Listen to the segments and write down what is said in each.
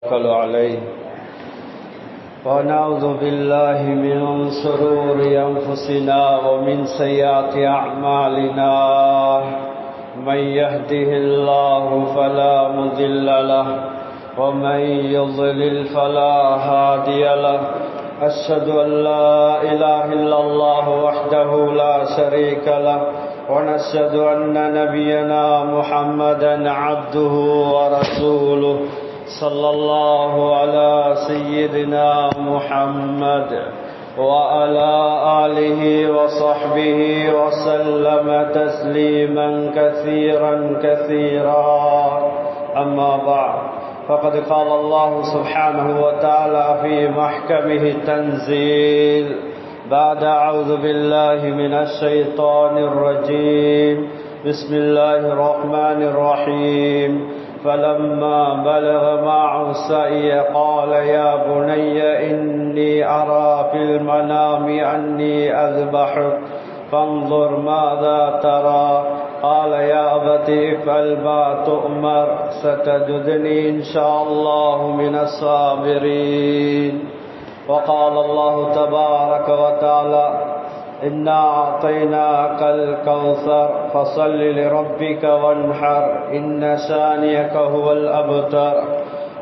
توكل عليه ونعوذ بالله من شرور أنفسنا ومن سيئات أعمالنا من يهده الله فلا مضل له ومن يضلل فلا هادي له أشهد أن لا إله إلا الله وحده لا شريك له ونشهد أن نبينا محمدا عبده ورسوله صلى الله على سيدنا محمد وعلى آله وصحبه وسلم تسليما كثيرا أما بعد فقد قال الله سبحانه وتعالى في محكمه التنزيل بعد أعوذ بالله من الشيطان الرجيم بسم الله الرحمن الرحيم فلما بلغ معه السعي قال يا بني إني أرى في المنام أني أذبحك فانظر ماذا ترى قال يا أبت افعل ما تؤمر ستجدني إن شاء الله من الصابرين وقال الله تبارك وتعالى إنا أعطيناك الكوثر فصل لربك وانحر إن شانئك هو الأبتر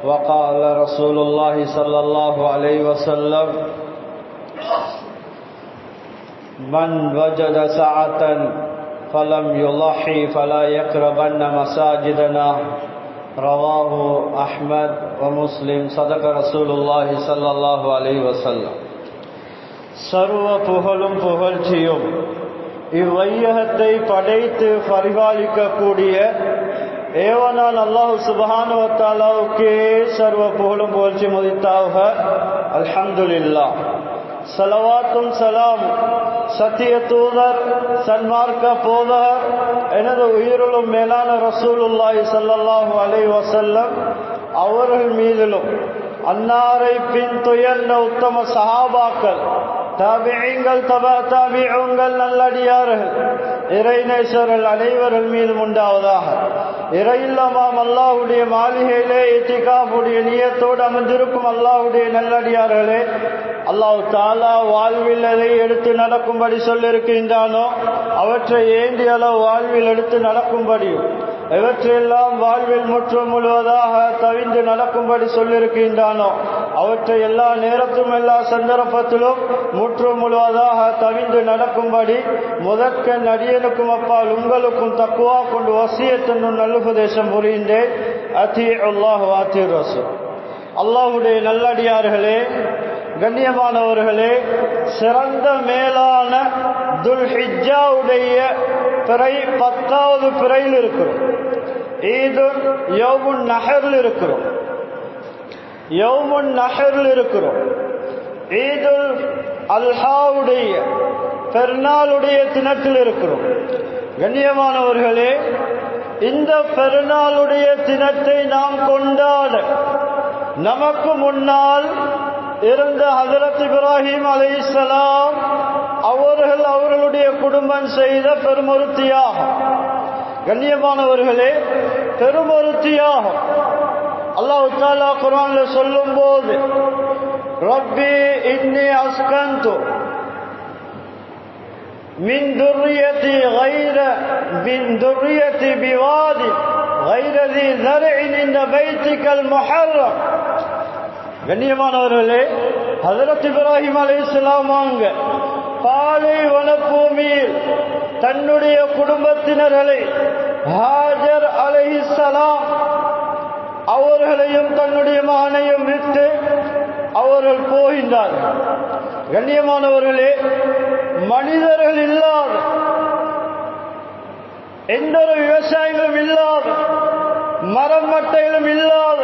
وقال رسول الله صلى الله عليه وسلم من وجد سعة فلم يضحي فلا يقربن مساجدنا رواه أحمد ومسلم صدق رسول الله صلى الله عليه وسلم சர்வ புகழும் புகழ்ச்சியும் இவ்வையகத்தை படைத்து பரிபாலிக்கக்கூடிய ஏவனான் அல்லாஹ் சுப்ஹானஹு வ தஆலாவுக்கே சர்வ புகழும் புகழ்ச்சி முதித்தாக அல்ஹம்துலில்லாஹ். ஸலவாத்தும் ஸலாம் சத்திய தூதர் சன்மார்க்க போதகர் எனது உயிரிலும் மேலான ரசூலுல்லாஹி ஸல்லல்லாஹு அலைஹி வஸல்லம் அவர்கள் மீதிலும் அன்னாரை பின் துயர்ந்த உத்தம சஹாபாக்கள் தாபிஈங்கள் தாபிஊங்கள் நல்லடியார்கள் இறைநேசர்கள் அனைவர்கள் மீதும் உண்டாவதாக. இறையில்லமாம் அல்லாஹ்வுடைய மாளிகையிலே இத்திகாஃபுடைய நியத்தோடு அமர்ந்திருக்கும் அல்லாஹ்வுடைய நல்லடியார்களே, அல்லாஹ் தஆலா வாழ்வில் எதை எடுத்து நடக்கும்படி சொல்லியிருக்கின்றானோ அவற்றை ஏந்திய அளவு வாழ்வில் எடுத்து நடக்கும்படியும் எவற்றையெல்லாம் வாழ்வில் முற்றும் முழுவதாக தவிந்து நடக்கும்படி சொல்லியிருக்கின்றானோ அவற்றை எல்லா நேரத்தும் எல்லா சந்தர்ப்பத்திலும் முற்றும் முழுவதாக தவிந்து நடக்கும்படி முதற்கண் அடியனுக்கும் அப்பால் உங்களுக்கும் தக்குவா கொண்டு வசியத்தின் நல்லுபதேசம் புரிந்தேன். அத்தீஉல்லாஹ் வ அத்தீர் ரசூல். அல்லாஹ்வுடைய நல்லடியார்களே, கண்ணியமானவர்களே, சிறந்த மேலான துல்ஹிஜ்ஜாவுடைய பிறை 10வது பிறையில் இருக்கிறோம். ஈதுல் யௌமுன் நஹரில் இருக்கிறோம். யௌமுன் நஹரில் இருக்கிறோம். ஈதுல் அல்ஹாவுடைய பெருநாளுடைய தினத்தில் இருக்கிறோம். கண்ணியமானவர்களே, இந்த பெருநாளுடைய தினத்தை நாம் கொண்டாட நமக்கு முன்னால் இருந்த ஹஜ்ரத் இப்ராஹிம் அலைஹிஸ்ஸலாம் அவர்கள் அவர்களுடைய குடும்பம் செய்த பெருமொரு தியாகம். கண்ணியமானவர்களே, பெருமொரு தியாகம். அல்லாஹ் தஆலா குர்ஆன்ல சொல்லும்போது ரப்பி இன்னி அஸ்கன்து மின் துர்ரியதி பிவாதி غير ذي زرع عند بيتك المحرم. கண்ணியமானவர்களே, ஹஜ்ரத் இப்ராஹிம் அலைஹிஸ்ஸலாம் அவங்க பாலைவன பூமியில் தன்னுடைய குடும்பத்தினர்களை ஹாஜர் அலைஹிஸ்ஸலாம் அவர்களையும் தன்னுடைய மகனையும் விட்டு அவர்கள் போகின்றார்கள். கண்ணியமானவர்களே, மனிதர்கள் இல்லாத எந்த ஒரு விவசாயிகளும் இல்லாத மரம் மட்டைகளும் இல்லாத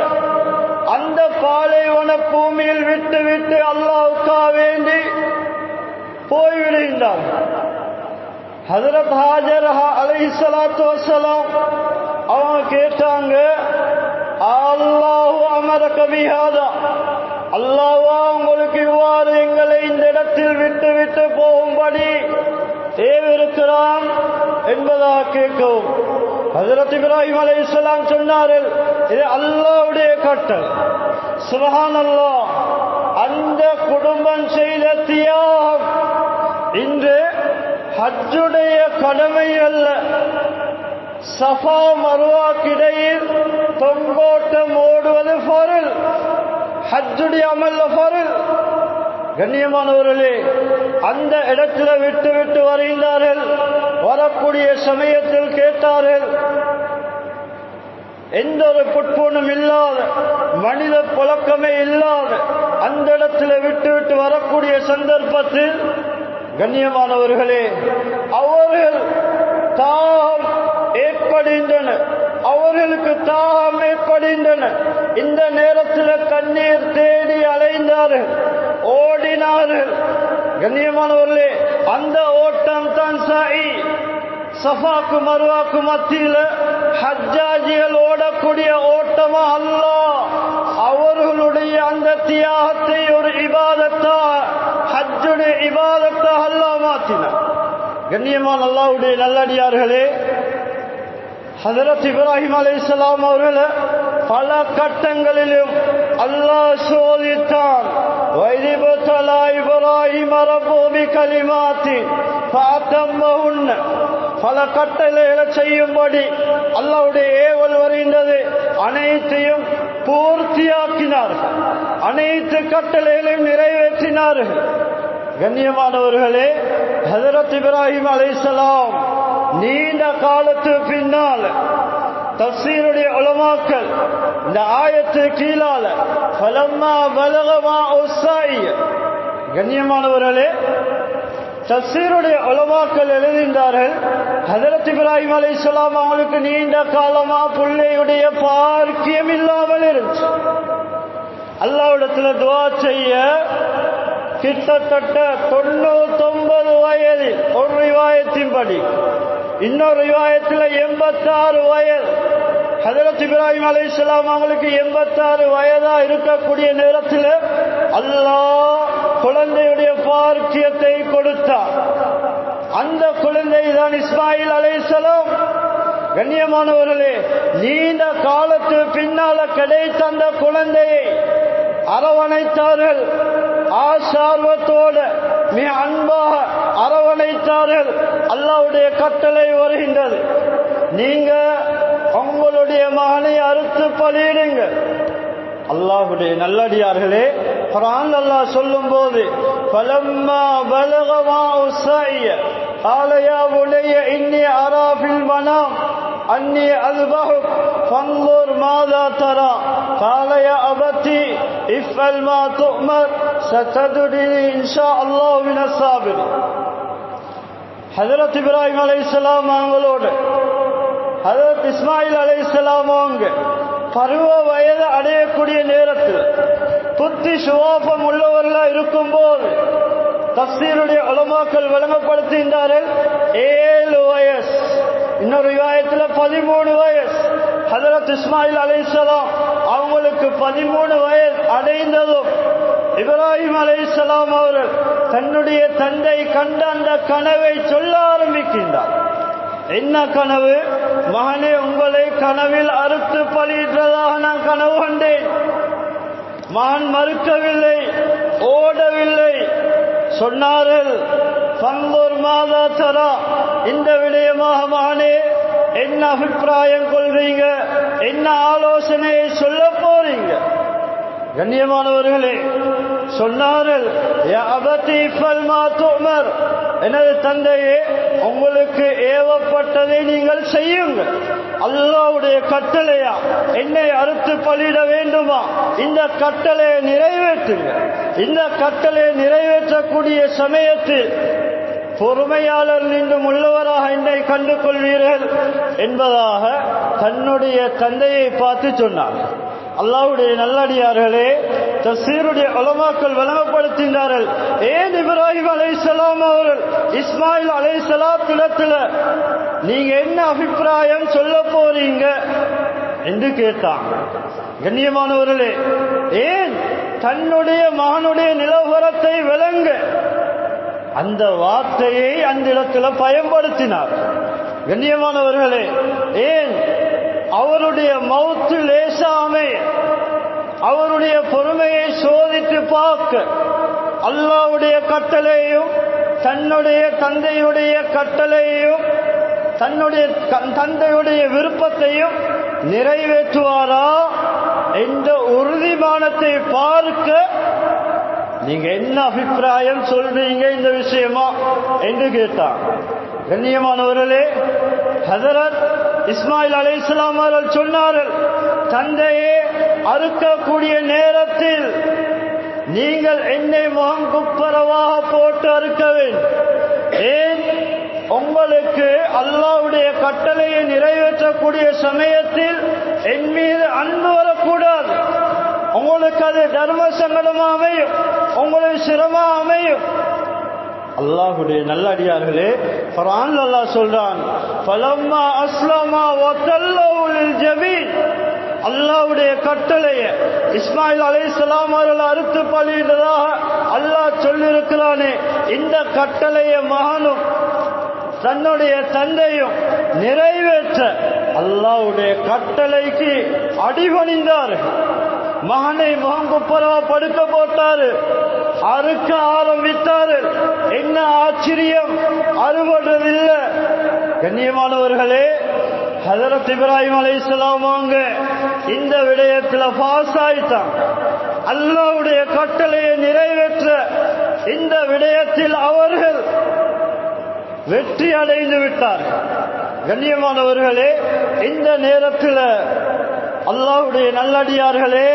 அந்த பாலைவன பூமியில் விட்டு விட்டு அல்லாஹ்வுக்காக வேண்டி போய்விடுகின்றார். ஹஜ்ரத் ஹாஜர் அலைஹிஸ்ஸலாத்து வஸ்ஸலாம் அவங்க கேட்டாங்க, அல்லாஹு அமரக பிஹாதா, அல்லாஹ்வா உங்களுக்கு இவ்வாறு எங்களை இந்த இடத்தில் விட்டு விட்டு போகும்படி ஏவிருக்கிறான் என்பதாக கேட்கவும் ஹஜ்ரத் இப்ராஹிம் அலைஹிஸ்ஸலாம் சொன்னார்கள், இது அல்லாஹ்வுடைய கட்டளை. சுப்ஹானல்லாஹ். அந்த குடும்பம் செய்த தியாகம் இன்று ஹஜ்ஜுடைய கடமை அல்ல. சஃபா மர்வாக்கிடையில் தொங்கோட்டம் ஓடுவது ஃபர்ல், ஹஜ்ஜுடைய அமல்ல ஃபர்ல். கண்ணியமானவர்களே, அந்த இடத்துல விட்டு விட்டு வருகின்றார்கள். வரக்கூடிய சமயத்தில் கேட்டார்கள், எந்த ஒரு புட்பூணும் இல்லாத, மனித புழக்கமே இல்லாத அந்த இடத்துல விட்டு விட்டு வரக்கூடிய சந்தர்ப்பத்தில் கண்ணியமானவர்களே, அவர்கள் தாகம் ஏற்படுகின்றன, அவர்களுக்கு தாகம் ஏற்படுகின்றன. இந்த நேரத்தில் கண்ணீர் தேடி அலைந்தார்கள், ஓடினார்கள். கண்ணியமானவர்களே, அந்த ஓட்டம் தான் சாயி. சஃபாக்கு மர்வாக்கு மத்தியில ஹஜ்ஜாஜிகள் ஓடக்கூடிய ஓட்டமா அல்லாஹ் அவர்களுடைய அந்த தியாகத்தை ஒரு இபாதத்தா, ஹஜ்ஜுடைய இபாதத்தா அல்லாஹ் மாற்றினார். கண்ணியமான அல்லாஹ்வுடைய நல்லடியார்களே, ஹஜ்ரத் இப்ராஹிம் அலைஹிஸ்ஸலாம் அவர்களை பல கட்டங்களிலும் அல்லாஹ் சோதித்தான். வைதிபதலா இப்ராஹிம் ரப்பஹு பிகலிமாத்தின் ஃபஅத்தம்மஹுன்ன. பல கட்டளைகளை செய்யும்படி அல்லாஹ்வுடைய ஏவல் வருகின்றது. அனைத்தையும் பூர்த்தியாக்கினார்கள், அனைத்து கட்டளைகளையும் நிறைவேற்றினார்கள். கண்ணியமானவர்களே, ஹஜ்ரத் இப்ராஹிம் அலைஹிஸ்ஸலாம் நீண்ட காலத்து பின்னால் தஃசீருடைய உலமாக்கள் இந்த ஆயத்து கீழால ஃபலம்மா பலக மாஉஸ்ஸாய். கண்ணியமானவர்களே, தஃசீருடைய உலமாக்கள் எழுதினார்கள், ஹஜ்ரத் இப்ராஹிம் அலைஹிஸ்ஸலாம் அவங்களுக்கு நீண்ட காலமா பிள்ளையுடைய பாக்கியம் இல்லாமல் இருந்துச்சு. அல்லாஹ்விடத்தில் துஆ செய்ய கிட்டத்தட்ட 99 வயதில் ஒரு ரிவாயத்தின்படி, இன்னொரு ரிவாயத்தில் 86 வயது. ஹஜ்ரத் இப்ராஹிம் அலைஹிஸ்ஸலாம் அவங்களுக்கு 86 வயதா இருக்கக்கூடிய நேரத்தில் அல்லாஹ் குழந்தையுடைய பாக்கியத்தை கொடுத்தார். அந்த குழந்தை தான் இஸ்மாயில் அலைஹிஸ்ஸலாம். கண்ணியமானவர்களே, நீண்ட காலத்து பின்னால கிடைத்த அந்த குழந்தையை அரவணைத்தார்கள், ஆசார்வத்தோடு மிக அன்பாக அரவணைத்தார்கள். அல்லாஹ்வுடைய கட்டளை வருகின்றது, நீங்க உங்களுடைய மகனை அறுத்து பலியிடுங்க. அல்லாஹ்வுடைய நல்லடியார்களே, குர்ஆன் அல்லாஹ் சொல்லும் போது ஃபலம்மா பலக மாஉஸ்ஸாய் قال يا بني إني أرى في المنام أني أذبحك فانظر ماذا ترى قال يا أبتي افعل ما تؤمر ستجدني إن شاء الله من الصابرين. ஹஜ்ரத் இப்ராஹிம் அலைஹிஸ்ஸலாம் அவங்களோடு ஹஜ்ரத் இஸ்மாயில் அலைஹிஸ்ஸலாம் அவங்க பருவ வயது அடையக்கூடிய நேரத்தில் புத்தி சுவாபம் உள்ளவர்களா இருக்கும்போது தஃசீருடைய உலமாக்கள் விளங்கப்படுத்துகின்றார்கள் 7 வயசு, இன்னொரு ரிவாயத்தில் 13 வயசு. ஹஜ்ரத் இஸ்மாயில் அலைஹிஸ்ஸலாம் அவங்களுக்கு 13 வயது அடைந்ததும் இப்ராஹிம் அலைஹிஸ்ஸலாம் அவர்கள் தன்னுடைய தந்தை கண்ட அந்த கனவை சொல்ல ஆரம்பிக்கின்றார். என்ன கனவு? மகனே, உங்களை கனவில் அறுத்து பலியிட்டதாக நான் கனவு கண்டேன். மகன் மறுக்கவில்லை, ஓடவில்லை. சொன்னார்கள், ஃபன்துர் மாதா தரா, இந்த விடயமாக மகனே என்ன அபிப்பிராயம் கொள்றீங்க, என்ன ஆலோசனையை சொல்ல போறீங்க? கண்ணியமானவர்களே, சொன்னார்கள், யா அபதி ஃபல் மா துமர், எனது தந்தையே, உங்களுக்கு ஏவப்பட்டதை நீங்கள் செய்யுங்கள். அல்லாஹ்வுடைய கட்டளையா என்னை அறுத்து பலியிட வேண்டுமா? இந்த கட்டளையை நிறைவேற்றுங்க. இந்த கட்டளையை நிறைவேற்றக்கூடிய சமயத்தில் பொறுமையாளர் நின்றும் உள்ளவராக என்னை கண்டு கொள்வீர்கள் என்பதாக தன்னுடைய தந்தையை பார்த்து சொன்னார். அல்லாஹ்வுடைய நல்லடியார்களே, தஃசீருடைய உலமாக்கள் விளங்கப்படுத்தினார்கள், ஏன் இப்ராஹிம் அலைஹிஸ்ஸலாம் அவர்கள் இஸ்மாயில் அலைஹிஸ்ஸலாத்திடத்தில் நீங்க என்ன அபிப்பிராயம் சொல்ல போறீங்க என்று கேட்டாங்க. கண்ணியமானவர்களே, ஏன் தன்னுடைய மகனுடைய நிலவரத்தை விளங்க அந்த வார்த்தையை அந்த இடத்துல பயன்படுத்தினார். கண்ணியமானவர்களே, ஏன் அவருடைய மௌத்து லேசாமை, அவருடைய பொறுமையை சோதித்து பார்க்க அல்லாஹ்வுடைய கட்டளையும் தன்னுடைய தந்தையுடைய கட்டளையும் தன்னுடைய தந்தையுடைய விருப்பத்தையும் நிறைவேற்றுவாரா என்ற உறுதிமானத்தை பார்க்க நீங்க என்ன அபிப்பிராயம் சொல்றீங்க இந்த விஷயமா என்று கேட்டார். கண்ணியமானவர்களே, ஹஜரத் இஸ்மாயில் அலைஹிஸ்ஸலாம் அவர்கள் சொன்னார்கள், தந்தையே அறுக்கக்கூடிய நேரத்தில் நீங்கள் என்னை முகம் குப்பரவாக போட்டு அறுக்க வேண்டும். ஏன்? உங்களுக்கு அல்லாஹ்வுடைய கட்டளையை நிறைவேற்றக்கூடிய சமயத்தில் என் மீது அன்பு வரக்கூடாது. உங்களுக்கு அது தர்ம சங்கடமா அமையும், உங்களுக்கு சிரமமா அமையும். அல்லாஹ்வுடைய நல்லடியார்களே, குர்ஆன்ல அல்லாஹ் சொல்றான், ஃபலம்மா அஸ்லமா வதல்லஹு லில் ஜபீன். அல்லாஹ்வுடைய கட்டளையை இஸ்மாயில் அலைஹிஸ்ஸலாம் அவர்கள் அறுத்து பலியிட்டதாக அல்லாஹ் சொல்லியிருக்கிறானே, இந்த கட்டளையை மகனும் தன்னுடைய தந்தையும் நிறைவேற்ற அல்லாஹ்வுடைய கட்டளைக்கு அடிபணிந்தார். மகனை முகங்குப்பரவா படுக்க போட்டாரு, அறுக்க ஆரம்பித்தாரு. என்ன ஆச்சரியம், அறுபடுறதில்லை. கண்ணியமானவர்களே, ஹஜரத் இப்ராஹிம் அலைஹிஸ்ஸலாம் அவங்க இந்த விடயத்தில் பாஸ் ஆயிட்டான். அல்லாஹ்வுடைய கட்டளையை நிறைவேற்ற இந்த விடயத்தில் அவர்கள் வெற்றி அடைந்து விட்டார். கண்ணியமானவர்களே, இந்த நேரத்தில் அல்லாஹ்வுடைய நல்லடியார்களே,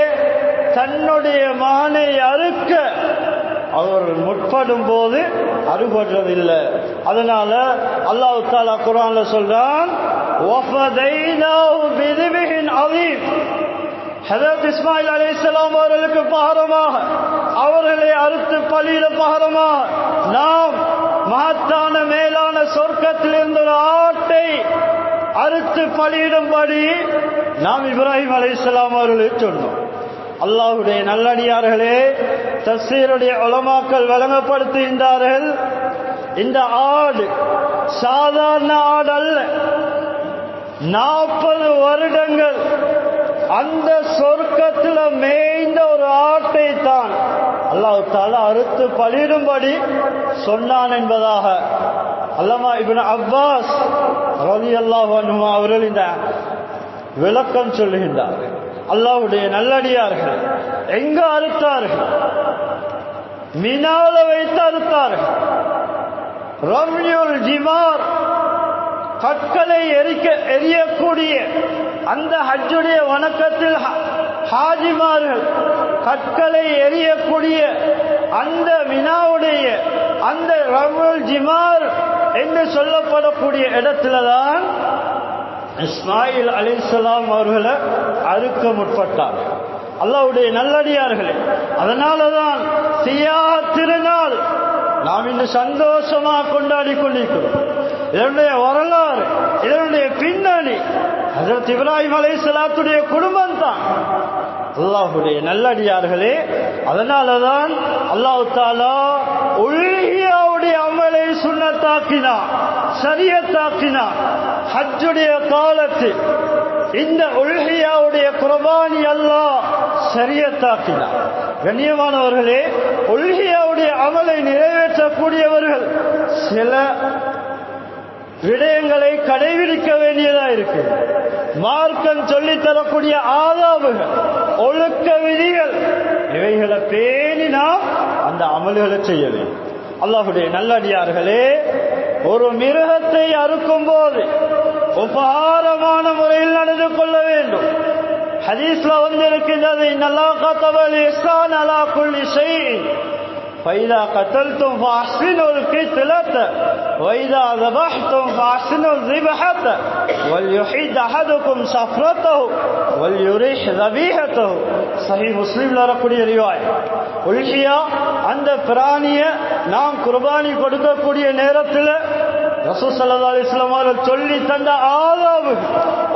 தன்னுடைய மகனை அறுக்க அவர் முற்படும் போது அறுபடுறதில்லை. அதனால அல்லாஹ் தஆலா குர்ஆன்ல சொல்றான், வஃபதைனாஹு பிதிபின் அதீம். ஹஜரத் இஸ்மாயில் அலைஹிஸ்ஸலாம் அவர்களுக்கு பகரமாக, அவர்களை அறுத்து பலியிட பகரமாக நாம் மகத்தான மேலான சொர்க்கத்திலிருந்து ஒரு ஆட்டை அறுத்து பலியிடும்படி நாம் இப்ராஹிம் அலைஹிஸ்ஸலாம் அவர்களுக்கு சொன்னோம். அல்லாஹ்வுடைய நல்லடியார்களே, தஃசீருடைய உலமாக்கள் வழங்கப்படுத்துகின்றார்கள், இந்த ஆடு சாதாரண ஆடு அல்ல. 40 வருடங்கள் அந்த சொர்க்கத்தில் மேய்ந்த ஒரு ஆட்டை தான் அல்லாஹ் தஆலா அறுத்து பலியிடும்படி சொன்னான் என்பதாக அல்லமா இப்னு அப்பாஸ் ரலியல்லாஹு அன்ஹு அவர்கள் இந்த விளக்கம் சொல்லுகின்றார்கள். அல்லாஹ்வுடைய நல்லடியார்கள் எங்க அறுத்தார்கள்? மினால வைத்து அறுத்தார்கள். ரம்யுல் ஜிமார், கற்களை எரியக்கூடிய அந்த ஹஜ்ஜுடைய வணக்கத்தில் ஹாஜிமார்கள் கற்களை எரியக்கூடிய அந்த மினாவுடைய அந்த ரம்யுல் ஜிமார் என்று சொல்லப்படக்கூடிய இடத்துலதான் இஸ்மாயில் அலைஹிஸ்ஸலாம் அவர்களை அறுக்க முற்பட்டார். அல்லாஹ்வுடைய நல்லடியார்களே, அதனாலதான் தியாகத் திருநாள் நாம் இன்று சந்தோஷமாக கொண்டாடி கொண்டிருக்கிறோம். இதனுடைய வரலாறு, இதனுடைய பின்னணி ஹஜரத் இப்ராஹிம் அலைஹிஸ்ஸலாத்துடைய குடும்பம் தான். அல்லாஹ்வுடைய நல்லடியார்களே, அதனாலதான் அல்லாஹ் தஆலா உல்ஹியாவுடைய அமலை சுன்னத்தாக்கினார், ஷரியத்தாக்கினார். ஹஜ்ஜுடைய காலத்தில் இந்த உல்ஹியாவுடைய குர்பானி அல்லாஹ் ஷரியத்தாக்கினார். கண்ணியமானவர்களே, உல்ஹியாவுடைய அமலை நிறைவேற்றக்கூடியவர்கள் சில விடயங்களை கடைபிடிக்க வேண்டியதா இருக்கு. மார்க்கம் சொல்லித் தரக்கூடிய ஆதாபுகள், ஒழுக்க விதிகள், இவைகளை பேணி நாம் அந்த அமல்களை செய்ய வேண்டும். அல்லாஹ்வுடைய நல்லடியார்களே, ஒரு மிருகத்தை அறுக்கும் போது உபகாரமான முறையில் நடந்து கொள்ள வேண்டும். ஹதீஸ்ல வந்திருக்கின்றது, இன்னல்லாஹ கதபல் இஹ்சான அலா குல்லி ஷைஇன் فإذا قتلتم فأحسنوا القتلة وإذا ذبحتم فأحسنوا الذبحة وليحد أحدكم شفرته وليريح ذبيحته. சஹீஹ் முஸ்லிம்ல வரக்கூடிய ரிவாயத். உல்ஹியா, அந்த பிராணியை நாம் குர்பானி கொடுக்கக்கூடிய நேரத்தில் ரசூல் ஸல்லல்லாஹு அலைஹி வஸல்லம் அவர்கள் சொல்லி தந்த ஆதாபு,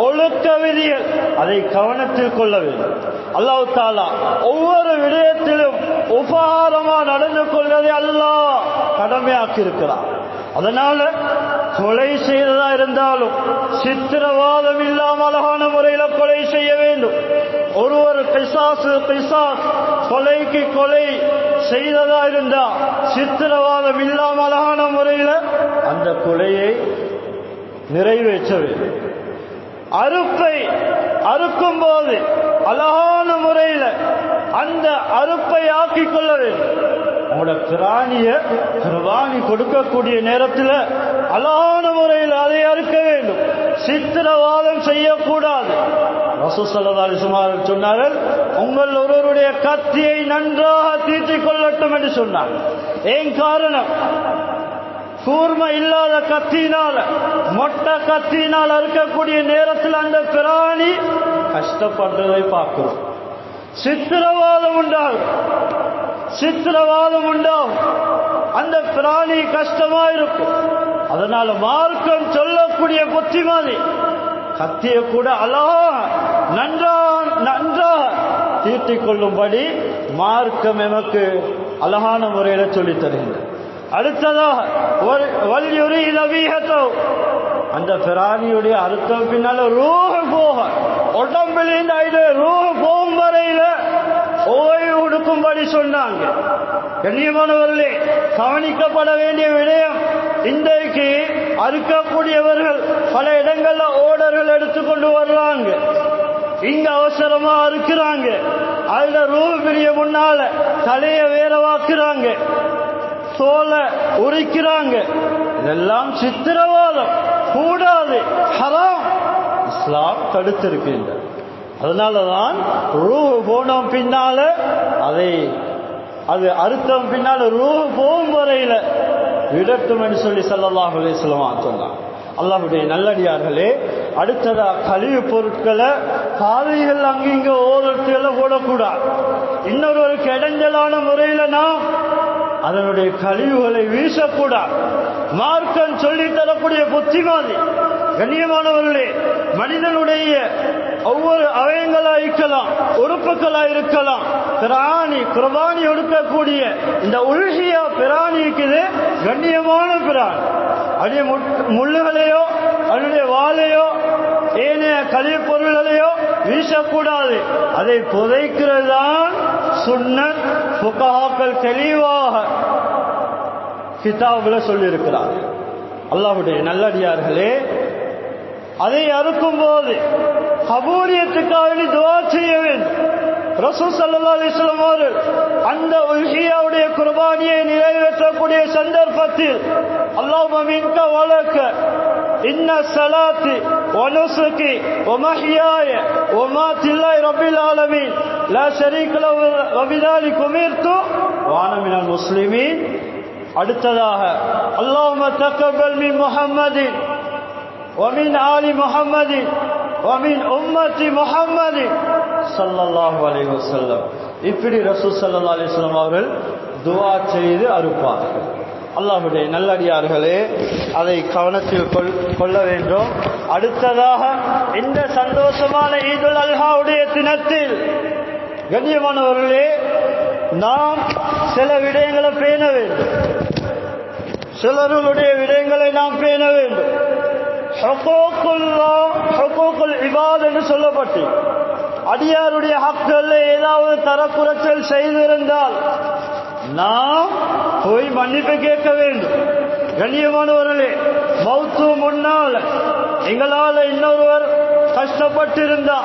ஒழுக்க விதிகள், அதை கவனத்தில் கொள்ள வேண்டும். அல்லாஹ் தஆலா ஒவ்வொரு விடயத்திலும் உபகாரமா நடந்து கொள்வதை அல்லாஹ் கடமையாக்கி இருக்கிறார். அதனால கொலை செய்ததா இருந்தாலும் சித்திரவாதம் இல்லாமல் அழகான முறையில் கொலை செய்ய வேண்டும். ஒருவர் கிசாஸ் கொலைக்கு கொலை செய்ததா இருந்தா சித்திரவாதம் இல்லாமல் அழகான முறையில் அந்த கொலையை நிறைவேற்ற வேண்டும். அறுப்பை அறுக்கும் போது அழகான முறையில் அந்த அறுப்பை ஆக்கிக் கொள்ள வேண்டும். உங்களோட பிராணி கொடுக்கக்கூடிய நேரத்தில் அழகான முறையில் அதை அறுக்க வேண்டும். சித்திரவாதம் செய்யக்கூடாது. ரசூல் ஸல்லல்லாஹு அலைஹி வஸல்லம் சொன்னார்கள், உங்கள் ஒருவருடைய கத்தியை நன்றாக தீட்டிக் கொள்ளட்டும் என்று சொன்னார். ஏன் காரணம்? கூர்மை இல்லாத கத்தியினால் மொட்டை கத்தியினால் அறுக்கக்கூடிய நேரத்தில் அந்த பிராணி கஷ்டப்படுறதை பார்க்கிறோம். சித்திரவாதம் உண்டாகும். அந்த பிராணி கஷ்டமா இருக்கும். அதனால மார்க்கம் சொல்லக்கூடிய புத்திமானி கத்திய கூட நன்றாக தீட்டிக் கொள்ளும்படி மார்க்கம் எமக்கு அழகான முறையில் சொல்லித் தருகின்றது. அடுத்ததாக அந்த பிராணியுடைய அர்த்தம் பின்னால ரூஹ் போக உடம்பிலிருந்து ரூஹ் போகும் வரையில ஓய்வு கொடுக்கும்படி சொன்னாங்க. கண்ணியமானவர்களே, கவனிக்கப்பட வேண்டிய விடயம், இன்றைக்கு அறுக்கக்கூடியவர்கள் பல இடங்கள்ல ஓடர்கள் எடுத்துக்கொண்டு வர்றாங்க. இங்க அவசரமா அறுக்கிறாங்க. அதுல ரூஹ் பிரிய முன்னால தலைய வேறவாக்குறாங்க, தோலை உரிக்கிறாங்க. இதெல்லாம் சித்திரவாதம், கூடாது, ஹராம். இஸ்லாம் தடுத்திருக்கின்ற. அதனாலதான் ரூஹ் போன பின்னால அது அறுத்தம் பின்னால ரூஹ் போகும் வரையில விடட்டும் என்று சொல்லி ஸல்லல்லாஹு அலைஹி வஸல்லம் சொன்னார். அல்லாஹ்வுடைய நல்லடியார்களே, அடுத்ததா கழிவு பொருட்களை பாதைகள் அங்கிங்க ஓரத்துல போடக்கூடாது. இன்னொருவருக்கு இடைஞ்சலான முறையில நாம் அதனுடைய கழிவுகளை வீசக்கூடாது. மார்க்கம் சொல்லி தரக்கூடிய புத்திமாதி. கண்ணியமானவர்களே, மனிதனுடைய ஒவ்வொரு அவயங்களா இருக்கலாம், உறுப்புகளா இருக்கலாம், குர்பானி எடுக்கக்கூடிய இந்த உல்ஹியா பிராணி இருக்குது, கண்ணியமான பிராணி. அதே முள்ளுகளையோ அதனுடைய வாழையோ ஏனைய கழிவு பொருள்களையோ வீசக்கூடாது. அதை புதைக்கிறது தான் சுன்னத். ஃபுகஹாக்கள் தெளிவாக கிதாபுல சொல்லியிருக்கிறார். அல்லாஹ்வுடைய நல்லடியார்களே, அதை அறுக்கும் போது கபூலியத்துக்காக துஆ செய்ய வேண்டும். ரசூல் ஸல்லல்லாஹு அலைஹி வஸல்லம் அவர்கள் அந்த உல்ஹியாவுடைய குர்பானியை நிறைவேற்றக்கூடிய சந்தர்ப்பத்தில் அல்லாஹும்ம மின்க வலக இன்ன ஸலாத்தி வ நுஸுகி வ மஹ்யாய வ மாத்தி லில்லாஹி ரப்பில் ஆலமீன் லா ஷரீக லஹு வ பிதாலிக உமிர்து வ அன மினல் முஸ்லிமீன். அடுத்ததாக அல்லாஹும்ம தக்கபல் மின் முஹம்மதின் வ மின் ஆலி முஹம்மதின் வ மின் உம்மத்தி முஹம்மதின் ஸல்லல்லாஹு அலைஹி வஸல்லம். இப்படி ரசூல் ஸல்லல்லாஹு அலைஹி வஸல்லம் அவர்கள் துஆ செய்து அறுப்பார்கள். அல்லாஹ்வுடைய நல்லடியார்களே, அதை கவனத்தில் கொள்ள வேண்டும். அடுத்ததாக இந்த சந்தோஷமான ஈதுல் அல்ஹாவுடைய தினத்தில் கண்ணியமானவர்களே, நாம் சில விடயங்களை பேண வேண்டும். சிலருடைய விடயங்களை நாம் பேண வேண்டும். ஹுகூக்குல் இபாத் என்று சொல்லப்பட்டு அடியாருடைய ஹக்குகள் ஏதாவது தரக்குறைச்சல் செய்திருந்தால் நாம் போய் மன்னிப்பு கேட்க வேண்டும். கண்ணியமானவர்களே, மௌத்து முன்னால் எங்களால் இன்னொருவர் கஷ்டப்பட்டிருந்தா,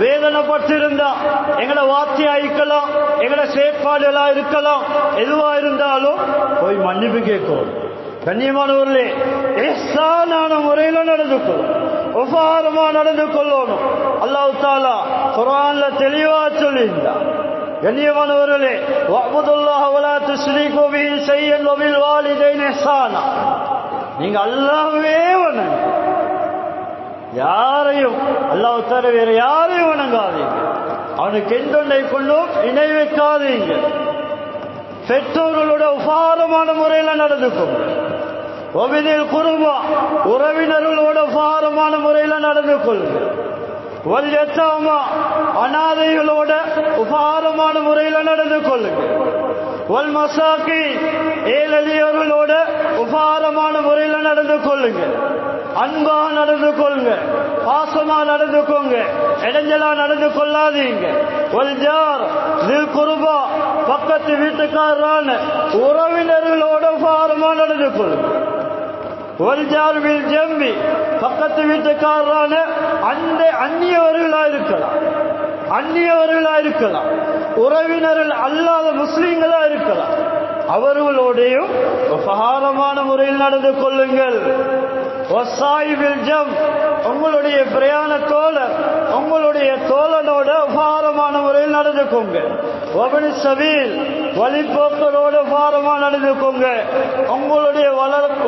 வேதனைப்பட்டிருந்தா, எங்களை வார்த்தையா இருக்கலாம், எங்களை செயற்பாடுகளா இருக்கலாம், எதுவா இருந்தாலும் போய் மன்னிப்பு கேட்கணும். கண்ணியமானவர்களே, இஹ்சானான முறையில் நடந்து கொள்ளும், உபகாரமா நடந்து கொள்ளணும். அல்லாஹ் தஆலா குர்ஆன்ல தெளிவா சொல்லியிருந்தார். கண்ணியமானவர்களே, வஅபுதுல்லாஹ வலா துஷ்ரிகு பிஹி ஷைஅன் வபில் வாலிதைனி இஹ்சானா. நீங்க அல்லாஹ்வே வணங்க, யாரையும் அல்லாஹ் தவிர வேற யாரையும் வணங்காதீங்க. அவனுக்கு எந்தொன்றை கொண்டும் இணை வைக்காதீங்க. பெற்றோர்களோட உபாரமான முறையில் நடந்துக்கும். ஒபிதில் குருபா, உறவினர்களோட உபாரமான முறையில் நடந்து கொள்ளுங்க. வல்யத்தாமா, அனாதைகளோட உபாரமான முறையில் நடந்து கொள்ளுங்க. வல் மசாக்கி, ஏழெளியவர்களோட உபாரமான முறையில் நடந்து கொள்ளுங்க, அன்பா நடந்து கொள்ளுங்க, பாசமா நடந்துக்கோங்க, இடைஞ்சலா நடந்து கொள்ளாதீங்க. வல்ஜார் தில் குர்பா, பக்கத்து வீட்டுக்காரரான உறவினர்களோட உபாரமா நடந்து கொள்ளுங்க. வல்ஜார் வில் ஜம்பி, பக்கத்து வீட்டுக்காரரான அந்நியவர்களா இருக்கலாம், உறவினர்கள் அல்லாத முஸ்லிம்களா இருக்கலாம், அவர்களோடையும் உபகாரமான முறையில் நடந்து கொள்ளுங்கள். உங்களுடைய பிரயாண தோழர், உங்களுடைய தோழனோட உபகாரமான முறையில் நடந்துக்கோங்க. வழிபோக்கரோட உபகாரமா நடந்துக்கோங்க. உங்களுடைய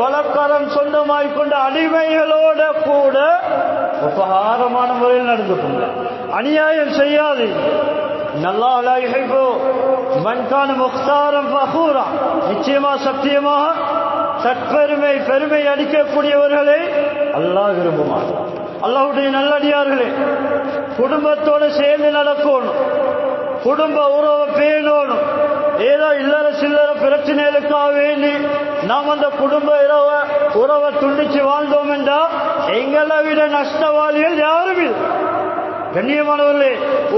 வழக்கரம் சொந்தமாய் கொண்ட அடிமைகளோட கூட உபகாரமான முறையில் நடந்துக்கோங்க. அநியாயம் செய்யாது. நிச்சயமா சத்தியமாக பெருமை அடிக்கக்கூடியவர்களை அல்லாஹ் விரும்புவார். அல்லாஹ்வுடைய நல்லடியார்களே, குடும்பத்தோட சேர்ந்து நடக்கணும், குடும்ப உறவை பேணணும். ஏதோ இல்லற சில்லற பிரச்சனைகளுக்காக வேண்டி நாம் அந்த குடும்ப உறவை துண்டிச்சு வாழ்ந்தோம் என்றால் எங்களை விட நஷ்டவாளிகள் யாரும் இல்லை. கண்ணியமானவர்களே,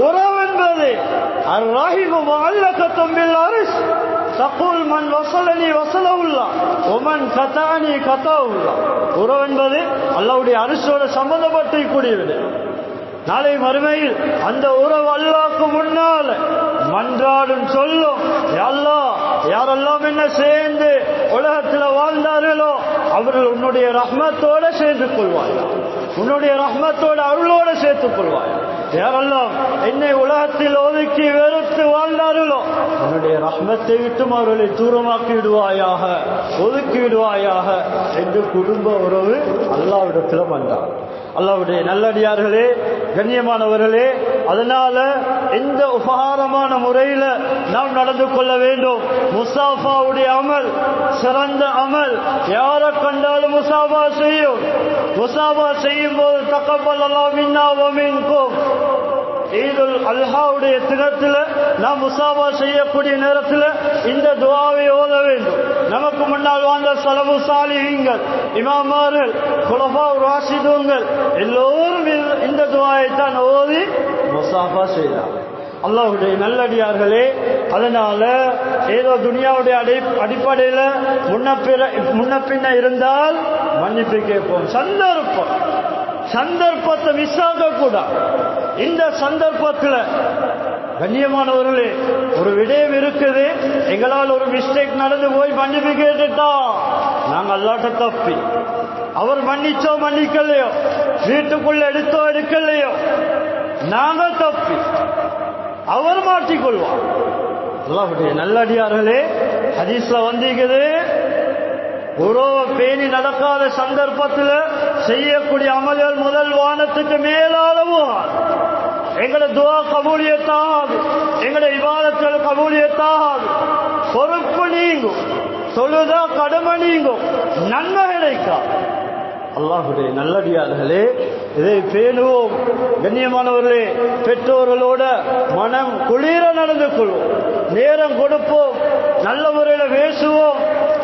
உறவு என்பது அர்ராஹிமு முஅல்லகத்தும் பில் அர்ஷ் தகுல் மன் வஸலனி வஸலஹுல்லாஹ் வமன் கதஅனி கதஅஹுல்லாஹ். உறவு என்பது அல்லாஹ்வுடைய அர்ஷோட சம்பந்தப்பட்டு கூடியது. நாளை மறுமையில் அந்த உறவு அல்லாஹ்வுக்கு முன்னால் மன்றாடும் சொல்லும், அல்லாஹ் யாரெல்லாம் என்ன சேர்ந்து உலகத்தில் வாழ்ந்தார்களோ அவர்கள் உன்னுடைய ரஹ்மத்தோட சேர்ந்து கொள்வாய், உன்னுடைய ரஹ்மத்தோட அருளோட சேர்த்துக் கொள்வாய். யாரெல்லாம் என்னை உலகத்தில் ஒதுக்கி வெறுத்து வாழ்ந்தார்களோ உன்னுடைய ரஹ்மத்தை விட்டும் அவர்களை தூரமாக்கி விடுவாயாக, ஒதுக்கி விடுவாயாக என்று குடும்ப உறவு அல்லாஹ்விடத்தில் வந்தார். அல்லாஹ்வுடைய நல்லடியார்களே, கண்ணியமானவர்களே, அதனால இந்த உபகாரமான முறையில நாம் நடந்து கொள்ள வேண்டும். முசாஃபாவுடைய அமல் சிறந்த அமல். யாரை கண்டாலும் முசாஃபா செய்யும். முசாஃபா செய்யும் போது தக்கபல்லல்லாஹு மின்னா வ மின்கும். ஈதுல் அல்ஹாவுடைய தினத்தில் நாம் முசாஃபா செய்யக்கூடிய நேரத்தில் இந்த துஆவை ஓத வேண்டும். நமக்கு முன்னால் வாழ்ந்த ஸலஃபு ஸாலிஹீன்கள், இமாமார்கள், குலஃபா ராஷிதூன்கள் எல்லோரும் இந்த துஆவை தான் ஓதி முசாஃபா செய்தார். அல்லாஹ்வுடைய நல்லடியார்களே, அதனால ஏதோ துனியாவுடைய அடிப்படையில் முன்ன பின்ன இருந்தால் மன்னிப்பு கேட்போம். சந்தர்ப்பத்தை மிஸ் ஆக கூடாது. இந்த சந்தர்ப்பத்தில் கண்ணியமானவர்களே, ஒரு விடயம் இருக்குது. எங்களால் ஒரு மிஸ்டேக் நடந்து போய் மன்னிப்பு கேட்டுட்டா நாங்கள் அல்லாட்ட தப்பி, அவர் மன்னிச்சோ மன்னிக்கலையோ, வீட்டுக்குள்ள எடுத்தோ எடுக்கலையோ, நாங்கள் தப்பி அவர் மாட்டிக்கொள்வார். அல்லாஹ்வுடைய நல்லடியார்களே, ஹதீஸ்ல வந்திருக்குது, உறவை பேணி நடக்காத சந்தர்ப்பத்தில் செய்யக்கூடிய அமல்கள் முதல் வானத்துக்கு மேலாளவோ எங்களை துஆ கபூலியத்தாகாது, எங்களை இபாதத்துகள் கபூலியத்தாகாது. பொறுப்பு நீங்கும், தொழுதா கடமை நீங்கும், நன்மை கிடைக்காது. அல்லாஹ்வுடைய நல்லடியார்களே, இதை பேணுவோம். கண்ணியமானவர்களே, பெற்றோர்களோட மனம் குளிர நடந்து கொள்வோம், நேரம் கொடுப்போம், நல்ல முறையில் பேசுவோம்.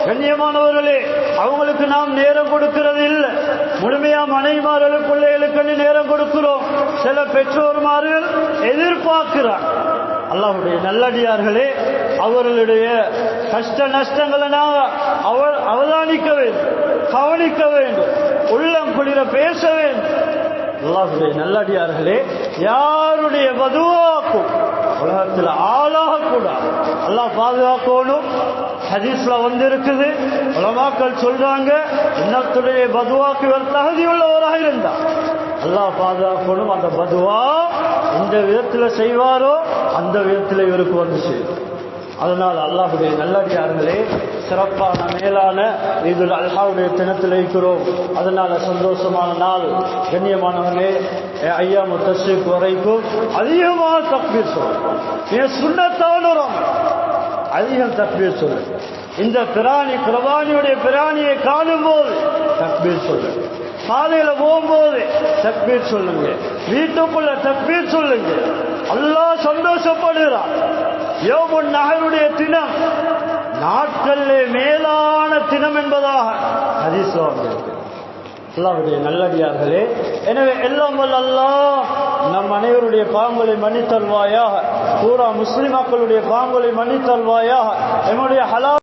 கண்ணியமானவர்களே, அவங்களுக்கு நாம் நேரம் கொடுக்கிறது இல்லை. முழுமையா மனைவிமார்களுக்கு பிள்ளைகளுக்கு நேரம் கொடுக்கிறோம். சில பெற்றோர்மார்கள் எதிர்பார்க்கிறார். அல்லாஹ்வுடைய நல்லடியார்களே, அவர்களுடைய கஷ்ட நஷ்டங்களை நாம் அவதானிக்க வேண்டும், கவனிக்க வேண்டும், உள்ளம் குளிர பேச வேண்டும். அல்லாஹ்வுடைய நல்லடியார்களே, யாருடைய பதுவாக்கும் உலகத்தில் ஆளாக கூடாது. அல்லாஹ் பாதுகாக்கணும். ஹதீஸ்ல வந்திருக்குது, உலமாக்கள் சொல்றாங்க, இன்னத்துடைய பதுவாக்கு இவர் தகுதி உள்ளவராக இருந்தார். அல்லாஹ் பாதுகாக்கணும். அந்த பதுவா இந்த விதத்தில் செய்வாரோ அந்த விதத்தில் இவருக்கு வந்து செய்யும். அதனால் அல்லாஹ்வுடைய நல்லடியார்களே, சிறப்பான மேலான ஈதுல் அல்ஹாவுடைய தினத்தில் இருக்கிறோம். அதனால சந்தோஷமான நாள். கண்ணியமானவர்களே, ஐயாமு தஸ்ரீக் வரைக்கும் அதிகமாக தக்பீர் சொல்லுங்க. சுன்னத்தான அதிகம் தக்பீர் சொல்லுங்க. இந்த குர்பானியுடைய பிராணியை காணும் போது தக்பீர் சொல்லுங்க. காலையில போகும்போது தக்பீர் சொல்லுங்க. வீட்டுக்குள்ள தக்பீர் சொல்லுங்க. அல்லாஹ் சந்தோஷப்படுகிறார். யௌமுன் நஹருடைய தினம், நாட்களிலே மேலான தினம் என்பதாக ஹதீஸ்ல வந்திருக்கு. அல்லாஹ்வுடைய நல்லடியார்களே, எனவே எல்லாம் வல்ல அல்லாஹ் நம் அனைவருடைய பாவங்களை மன்னித்தல்வாயாக, பூரா முஸ்லிம் மக்களுடைய பாவங்களை மன்னித்தல்வாயாக, என்னுடைய ஹலால்